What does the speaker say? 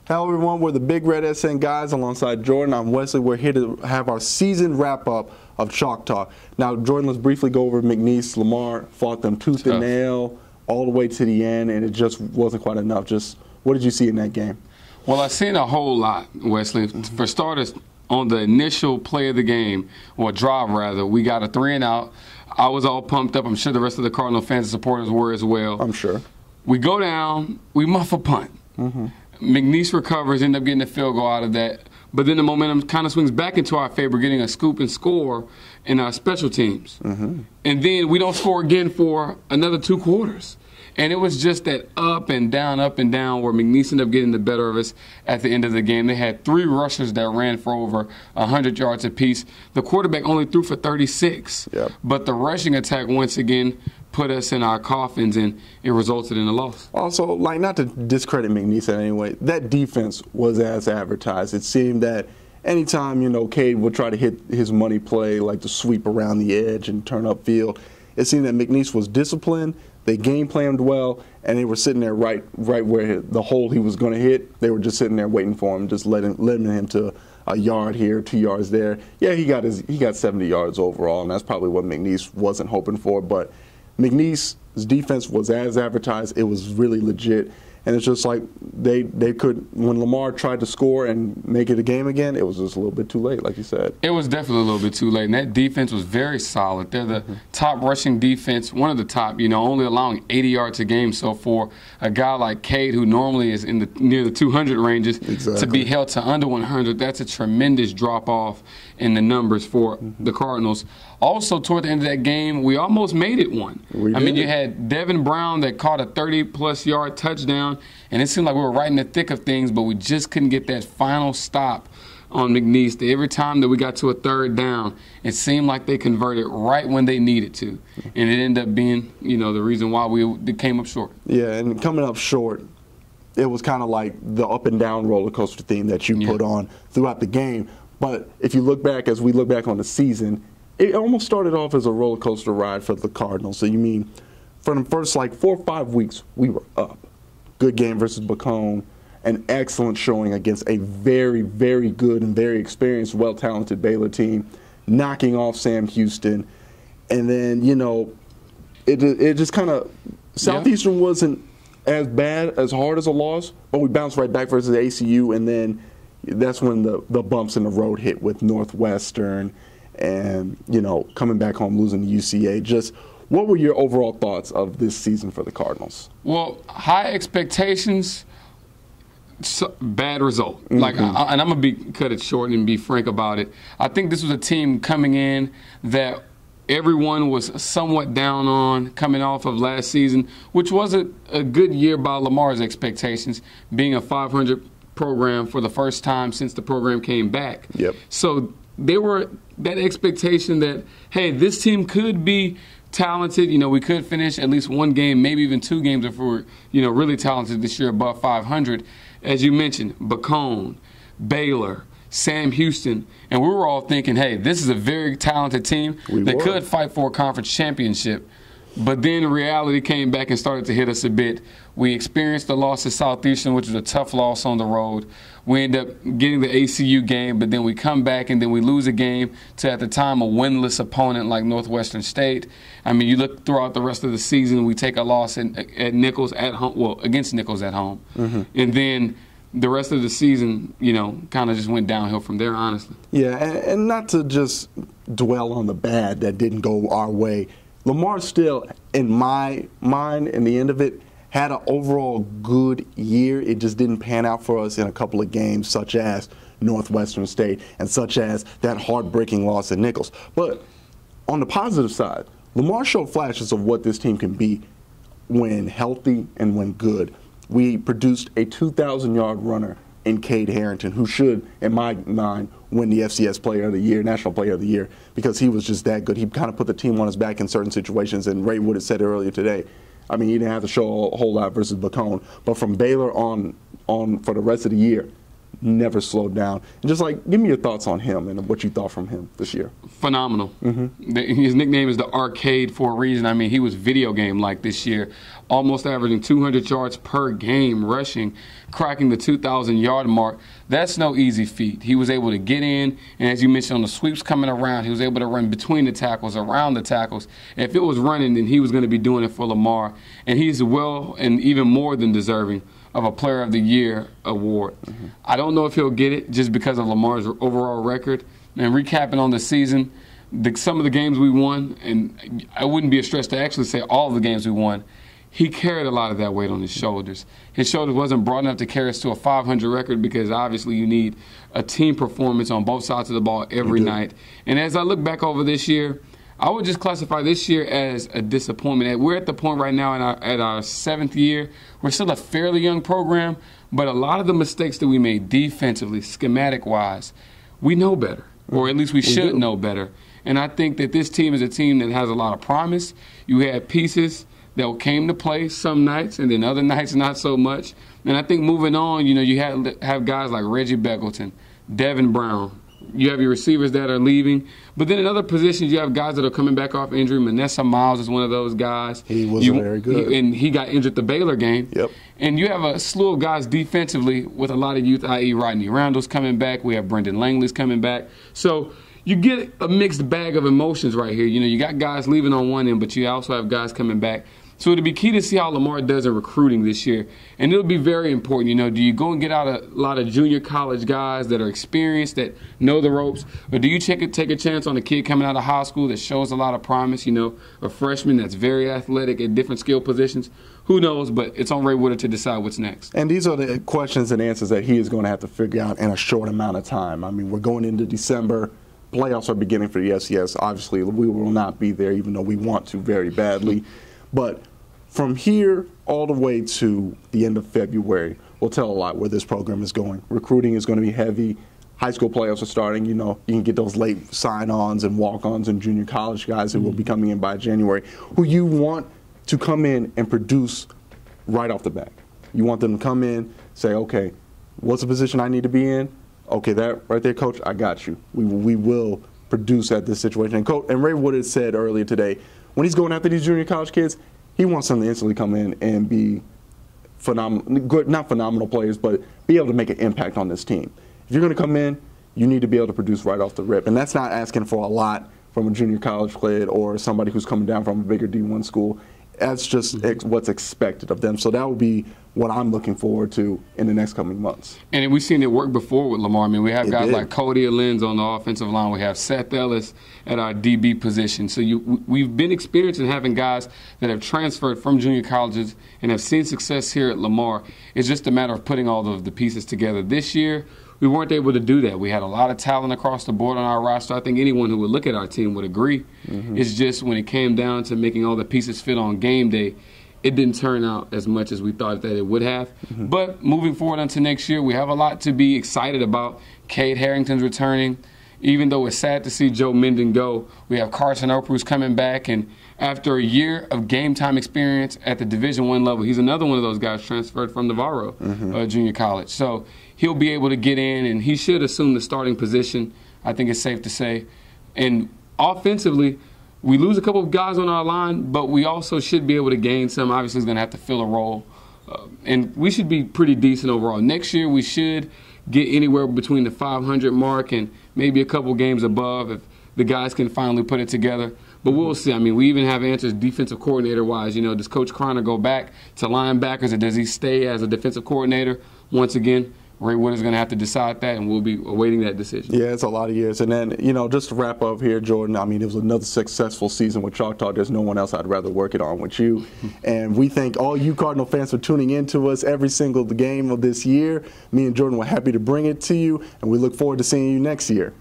Hello, everyone. We're the Big Red SN guys alongside Jordan. I'm Wesley. We're here to have our season wrap-up of Chalk Talk. Now, Jordan, let's briefly go over McNeese. Lamar fought them tooth and nail all the way to the end, and it just wasn't quite enough. Just what did you see in that game? Well, I've seen a whole lot, Wesley. For starters, on the initial play of the game, or drive rather, we got a 3-and-out. I was all pumped up. I'm sure the rest of the Cardinal fans and supporters were as well. I'm sure. We go down, we muff a punt. McNeese recovers, end up getting a field goal out of that. But then the momentum kind of swings back into our favor, getting a scoop and score in our special teams. And then we don't score again for another 2 quarters. And it was just that up and down where McNeese ended up getting the better of us at the end of the game. They had 3 rushers that ran for over 100 yards apiece. The quarterback only threw for 36. But the rushing attack once again put us in our coffins, and it resulted in a loss. Also, like, not to discredit McNeese in any way, that defense was as advertised. It seemed that anytime, you know, Cade would try to hit his money play, like the sweep around the edge and turn upfield, it seemed that McNeese was disciplined. They game planned well, and they were sitting there right where the hole he was going to hit. They were just sitting there waiting for him, just limiting him to a yard here, 2 yards there. Yeah, he got 70 yards overall, and that's probably what McNeese wasn't hoping for. But McNeese's defense was as advertised. It was really legit. And it's just like they could, when Lamar tried to score and make it a game again, it was just a little bit too late, like you said. It was definitely a little bit too late. And that defense was very solid. They're the top rushing defense, one of the top, you know, only allowing 80 yards a game. So for a guy like Cade, who normally is in near the 200 ranges, to be held to under 100, that's a tremendous drop-off in the numbers for the Cardinals. Also, toward the end of that game, we almost made it one. I mean, you had Devin Brown that caught a 30-plus yard touchdown, and it seemed like we were right in the thick of things, but we just couldn't get that final stop on McNeese. Every time that we got to a 3rd down, it seemed like they converted right when they needed to, and it ended up being, you know, the reason why we came up short. Yeah, and coming up short, it was kind of like the up-and-down roller coaster theme that you put on throughout the game. But if you look back, as we look back on the season, it almost started off as a roller coaster ride for the Cardinals. So you mean, for the first like 4 or 5 weeks, we were up. Good game versus Beaumont, an excellent showing against a very, very good and very experienced, well-talented Baylor team, knocking off Sam Houston. And then, you know, it just kind of, Southeastern wasn't as bad, as hard as a loss, but we bounced right back versus ACU, and then that's when the bumps in the road hit with Northwestern and, you know, coming back home, losing to UCA. Just what were your overall thoughts of this season for the Cardinals? Well, high expectations, bad result. And I'm going to cut it short and be frank about it. I think this was a team coming in that everyone was somewhat down on coming off of last season, which wasn't a good year by Lamar's expectations, being a 500 program for the first time since the program came back. So there were that expectation that, hey, this team could be talented. You know, we could finish at least 1 game, maybe even 2 games if we're, you know, really talented this year above 500. As you mentioned, Beaumont, Baylor, Sam Houston, and we were all thinking, hey, this is a very talented team that could fight for a conference championship. But then reality came back and started to hit us a bit. We experienced the loss to Southeastern, which was a tough loss on the road. We end up getting the ACU game, but then we come back and then we lose a game to, at the time, a winless opponent like Northwestern State. I mean, you look throughout the rest of the season, we take a loss at Nichols at home, well, against Nichols at home. And then the rest of the season, you know, kind of just went downhill from there, honestly. Yeah, and not to just dwell on the bad that didn't go our way. Lamar still, in my mind, in the end of it, had an overall good year. It just didn't pan out for us in a couple of games, such as Northwestern State and such as that heartbreaking loss at Nichols. But on the positive side, Lamar showed flashes of what this team can be when healthy and when good. We produced a 2,000-yard runner in Cade Harrington, who should, in my mind, win the FCS Player of the Year, National Player of the Year, because he was just that good. He kind of put the team on his back in certain situations, and Ray Wood had said earlier today, I mean, he didn't have to show a whole lot versus Beaumont. But from Baylor on for the rest of the year, never slowed down. And just like, give me your thoughts on him and what you thought from him this year. Phenomenal. His nickname is the Arcade for a reason. I mean, he was video game-like this year, almost averaging 200 yards per game rushing, cracking the 2,000-yard mark. That's no easy feat. He was able to get in, and as you mentioned, on the sweeps coming around, he was able to run between the tackles, around the tackles. If it was running, then he was going to be doing it for Lamar. And he's well and even more than deserving of a Player of the Year award. I don't know if he'll get it just because of Lamar's overall record. And recapping on the season, some of the games we won, and I wouldn't be a stretch to actually say all of the games we won, he carried a lot of that weight on his shoulders. His shoulders wasn't broad enough to carry us to a 500 record because obviously you need a team performance on both sides of the ball every night. And as I look back over this year, I would just classify this year as a disappointment. We're at the point right now at our 7th year. We're still a fairly young program, but a lot of the mistakes that we made defensively, schematic-wise, we know better, or at least we should know better. And I think that this team is a team that has a lot of promise. You had pieces that came to play some nights, and then other nights not so much. And I think moving on, you have guys like Reggie Beckleton, Devin Brown. You have your receivers that are leaving. But then in other positions, you have guys that are coming back off injury. Manessa Miles is one of those guys. He wasn't very good. And he got injured the Baylor game. Yep. And you have a slew of guys defensively with a lot of youth, i.e. Rodney Randall's coming back. We have Brendan Langley's coming back. So you get a mixed bag of emotions right here. You got guys leaving on one end, but you also have guys coming back. So it'll be key to see how Lamar does in recruiting this year. And it'll be very important. Do you go and get out a lot of junior college guys that are experienced, that know the ropes? Or do you take a chance on a kid coming out of high school that shows a lot of promise, a freshman that's very athletic at different skill positions? Who knows, but it's on Ray Woodard to decide what's next. And these are the questions and answers that he is going to have to figure out in a short amount of time. I mean, we're going into December. Playoffs are beginning for the FCS. Obviously, we will not be there, even though we want to very badly. But from here all the way to the end of February will tell a lot where this program is going. Recruiting is going to be heavy. High school playoffs are starting. You can get those late sign-ons and walk-ons and junior college guys who will be coming in by January, who you want to come in and produce right off the bat. You want them to come in, say, okay, what's the position I need to be in? Okay, that right there, Coach, I got you. We will produce at this situation. And Ray Woodard said earlier today, when he's going after these junior college kids, he wants them to instantly come in and be phenomenal, good, not phenomenal players, but be able to make an impact on this team. If you're going to come in, you need to be able to produce right off the rip. And that's not asking for a lot from a junior college kid or somebody who's coming down from a bigger D1 school. That's just what's expected of them. So that would be what I'm looking forward to in the next coming months. And we've seen it work before with Lamar. I mean, we have guys like Cody Allens on the offensive line. We have Seth Ellis at our DB position. So we've been experiencing having guys that have transferred from junior colleges and have seen success here at Lamar. It's just a matter of putting all of the pieces together. This year, we weren't able to do that. We had a lot of talent across the board on our roster. I think anyone who would look at our team would agree. It's just when it came down to making all the pieces fit on game day, it didn't turn out as much as we thought that it would have. But moving forward into next year, we have a lot to be excited about. Cade Harrington's returning. Even though it's sad to see Joe Minden go, we have Carson Oprah's coming back. And after a year of game time experience at the Division I level, he's another one of those guys transferred from Navarro Junior College. So he'll be able to get in, and he should assume the starting position, I think it's safe to say. And offensively, we lose a couple of guys on our line, but we also should be able to gain some. Obviously, he's going to have to fill a role. And we should be pretty decent overall. Next year, we should get anywhere between the 500 mark and maybe a couple games above if the guys can finally put it together. But we'll see. I mean, we even have answers defensive coordinator-wise. Does Coach Croner go back to linebackers, or does he stay as a defensive coordinator? Once again, Ray Woodard's going to have to decide that, and we'll be awaiting that decision. Yeah, it's a lot of years. And then, just to wrap up here, Jordan, I mean, it was another successful season with Chalk Talk. There's no one else I'd rather work it on with you. And we thank all you Cardinal fans for tuning in to us every single game of this year. Me and Jordan were happy to bring it to you, and we look forward to seeing you next year.